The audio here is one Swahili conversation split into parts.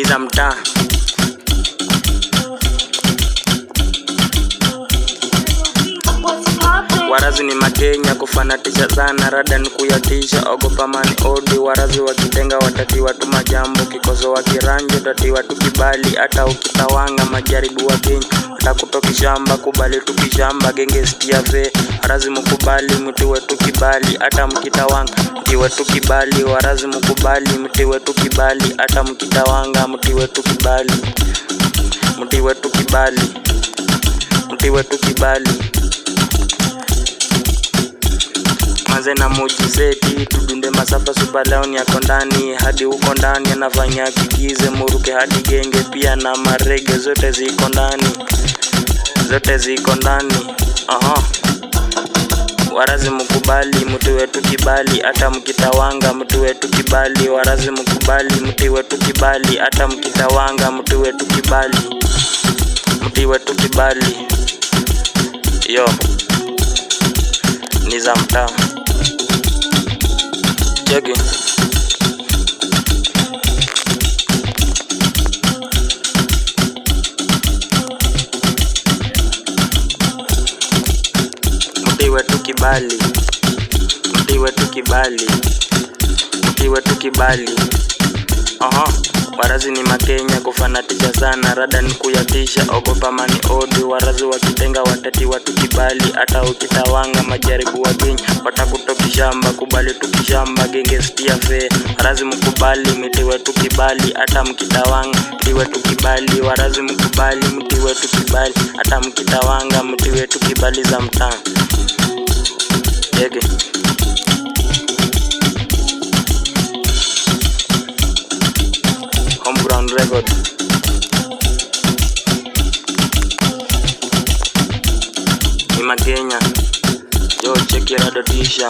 ni za mtaa. Warazi ni Makenya kufanatisha sana, rada ni kuyatisha, ogopa mani odi. Warazi wakitenga watati watu majambo, kikozo wakiranjo tati watu kibali. Hata ukitawanga majaribu wa Kenya watakutoki shamba, kubali tukishamba genge stia ve. Warazi mkubali mti wetu kibali, hata mkitawanga mti wetu kibali. Warazi mkubali mti wetu kibali, hata mkitawanga mti wetu kibali. Mti wetu kibali, mti wetu kibali. Maze na mujizeti tudunde masafa supalaoni yako ndani hadi huko ndani, anafanya kigize muruke hadi genge pia na marege zote ziko ndani, zote ziko ndani. Warazi mkubali mti wetu kibali, hata mkitawanga mti wetu kibali. Warazi mkubali mti wetu kibali, hata mkitawanga mti wetu kibali. Mti wetu kibali yo ni za mtaa. Cheki mti wetu kibali, mti wetu kibali, mti wetu kibali. Warazi ni Makenya kufanatisha sana, rada ni kuyatisha, ogopa mani odi. Warazi wakitenga watati watu kibali, hata ukitawanga majaribu wa Kenya watakutoki shamba, kubali tukishamba genge stia fe. Warazi mkubali mti wetu kibali, hata mkitawanga mti wetu kibali. Warazi mkubali mti wetu kibali, hata mkitawanga mti wetu kibali za mtaa. Yeke Homeground record. Ni Makenya yo cheki radotisha,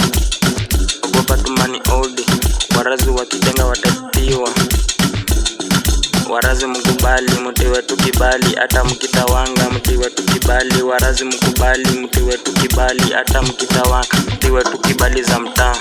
ogopa tumani old. Warazi wakitenga watatiwa. Warazi mkubali mti wetu kibali, hata mkitawanga mti wetu kibali. Warazi mkubali mti wetu kibali, hata mkitawanga mti wetu kibali za mtaa.